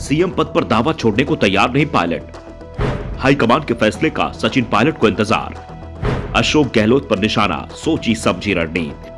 CM पद पर दावा छोड़ने को तैयार नहीं पायलट। हाईकमान के फैसले का सचिन पायलट को इंतजार। अशोक गहलोत पर निशाना, सोची समझी रणनीति।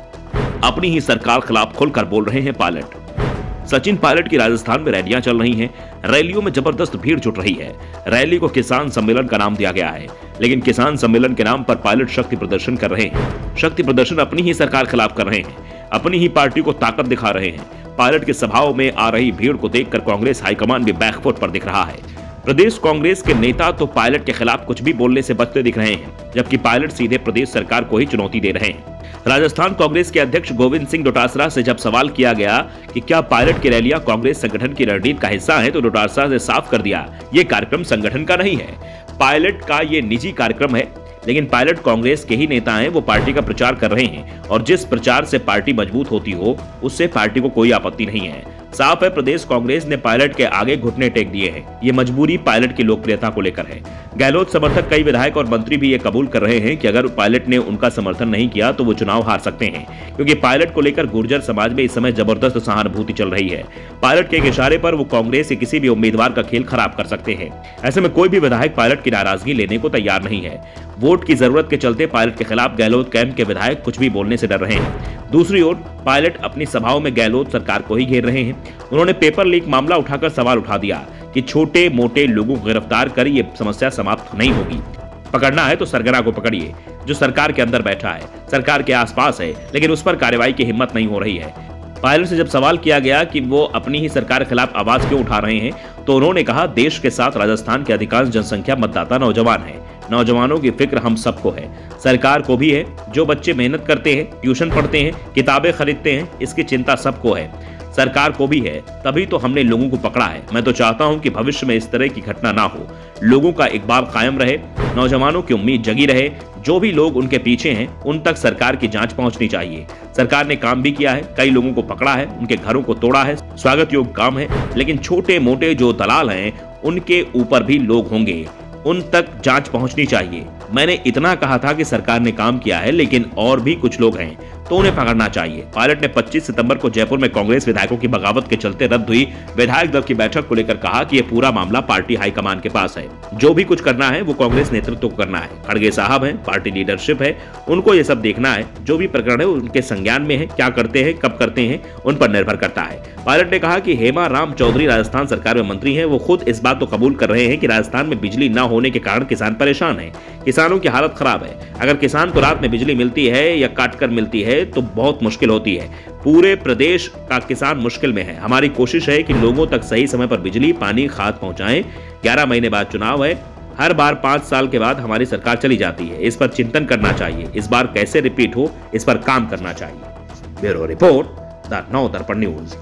अपनी ही सरकार खिलाफ खुलकर बोल रहे हैं पायलट। सचिन पायलट की राजस्थान में रैलियां चल रही हैं। रैलियों में जबरदस्त भीड़ जुट रही है। रैली को किसान सम्मेलन का नाम दिया गया है, लेकिन किसान सम्मेलन के नाम पर पायलट शक्ति प्रदर्शन कर रहे हैं। शक्ति प्रदर्शन अपनी ही सरकार खिलाफ कर रहे हैं, अपनी ही पार्टी को ताकत दिखा रहे हैं। पायलट की सभाओं में आ रही भीड़ को देखकर कांग्रेस हाईकमान भी बैकफुट पर दिख रहा है। प्रदेश कांग्रेस के नेता तो पायलट के खिलाफ कुछ भी बोलने से बचते दिख रहे हैं, जबकि पायलट सीधे प्रदेश सरकार को ही चुनौती दे रहे हैं। राजस्थान कांग्रेस के अध्यक्ष गोविंद सिंह डोटासरा से जब सवाल किया गया कि क्या पायलट की रैलियां कांग्रेस संगठन की रणनीति का हिस्सा है, तो डोटासरा ने साफ कर दिया, ये कार्यक्रम संगठन का नहीं है, पायलट का ये निजी कार्यक्रम है। लेकिन पायलट कांग्रेस के ही नेता हैं, वो पार्टी का प्रचार कर रहे हैं और जिस प्रचार से पार्टी मजबूत होती हो उससे पार्टी को कोई आपत्ति नहीं है। साफ है, प्रदेश कांग्रेस ने पायलट के आगे घुटने टेक दिए हैं। ये मजबूरी पायलट की लोकप्रियता को लेकर है। गहलोत समर्थक कई विधायक और मंत्री भी ये कबूल कर रहे हैं कि अगर पायलट ने उनका समर्थन नहीं किया तो वो चुनाव हार सकते हैं, क्योंकि पायलट को लेकर गुर्जर समाज में इस समय जबरदस्त सहानुभूति चल रही है। पायलट के एक इशारे पर वो कांग्रेस के किसी भी उम्मीदवार का खेल खराब कर सकते हैं। ऐसे में कोई भी विधायक पायलट की नाराजगी लेने को तैयार नहीं है। वोट की जरूरत के चलते पायलट के खिलाफ गहलोत कैंप के विधायक कुछ भी बोलने से डर रहे हैं। दूसरी ओर पायलट अपनी सभाओं में गहलोत सरकार को ही घेर रहे हैं। उन्होंने पेपर लीक मामला उठाकर सवाल उठा दिया कि छोटे मोटे लोगों को गिरफ्तार कर ये समस्या समाप्त नहीं होगी। पकड़ना है तो सरगना को पकड़िए, जो सरकार के अंदर बैठा है, सरकार के आसपास है, लेकिन उस पर कार्रवाई की हिम्मत नहीं हो रही है। पायलट से जब सवाल किया गया कि वो अपनी ही सरकार के खिलाफ आवाज क्यों उठा रहे हैं, तो उन्होंने कहा, देश के साथ राजस्थान की अधिकांश जनसंख्या मतदाता नौजवान है। नौजवानों की फिक्र हम सबको है, सरकार को भी है। जो बच्चे मेहनत करते हैं, ट्यूशन पढ़ते हैं, किताबें खरीदते हैं, इसकी चिंता सबको है, सरकार को भी है। तभी तो हमने लोगों को पकड़ा है। मैं तो चाहता हूं कि भविष्य में इस तरह की घटना ना हो, लोगों का इकबाल कायम रहे, नौजवानों की उम्मीद जगी रहे। जो भी लोग उनके पीछे हैं उन तक सरकार की जांच पहुंचनी चाहिए। सरकार ने काम भी किया है, कई लोगों को पकड़ा है, उनके घरों को तोड़ा है, स्वागत योग्य काम है। लेकिन छोटे मोटे जो दलाल हैं उनके ऊपर भी लोग होंगे, उन तक जांच पहुंचनी चाहिए। मैंने इतना कहा था कि सरकार ने काम किया है, लेकिन और भी कुछ लोग हैं तो उन्हें पकड़ना चाहिए। पायलट ने 25 सितंबर को जयपुर में कांग्रेस विधायकों की बगावत के चलते रद्द हुई विधायक दल की बैठक को लेकर कहा कि यह पूरा मामला पार्टी हाईकमान के पास है। जो भी कुछ करना है वो कांग्रेस नेतृत्व को करना है। खड़गे साहब हैं, पार्टी लीडरशिप है, उनको ये सब देखना है। जो भी प्रकरण है उनके संज्ञान में है, क्या करते हैं, कब करते हैं, उन पर निर्भर करता है। पायलट ने कहा कि हेमा राम चौधरी राजस्थान सरकार में मंत्री हैं, वो खुद इस बात को कबूल कर रहे हैं कि राजस्थान में बिजली न होने के कारण किसान परेशान है, किसानों की हालत खराब है। अगर किसान को रात में बिजली मिलती है या काट कर मिलती है तो बहुत मुश्किल होती है। पूरे प्रदेश का किसान मुश्किल में है। हमारी कोशिश है कि लोगों तक सही समय पर बिजली, पानी, खाद पहुंचाएं। 11 महीने बाद चुनाव है, हर बार 5 साल के बाद हमारी सरकार चली जाती है। इस पर चिंतन करना चाहिए, इस बार कैसे रिपीट हो इस पर काम करना चाहिए। ब्यूरो रिपोर्ट, द नव दर्पण न्यूज।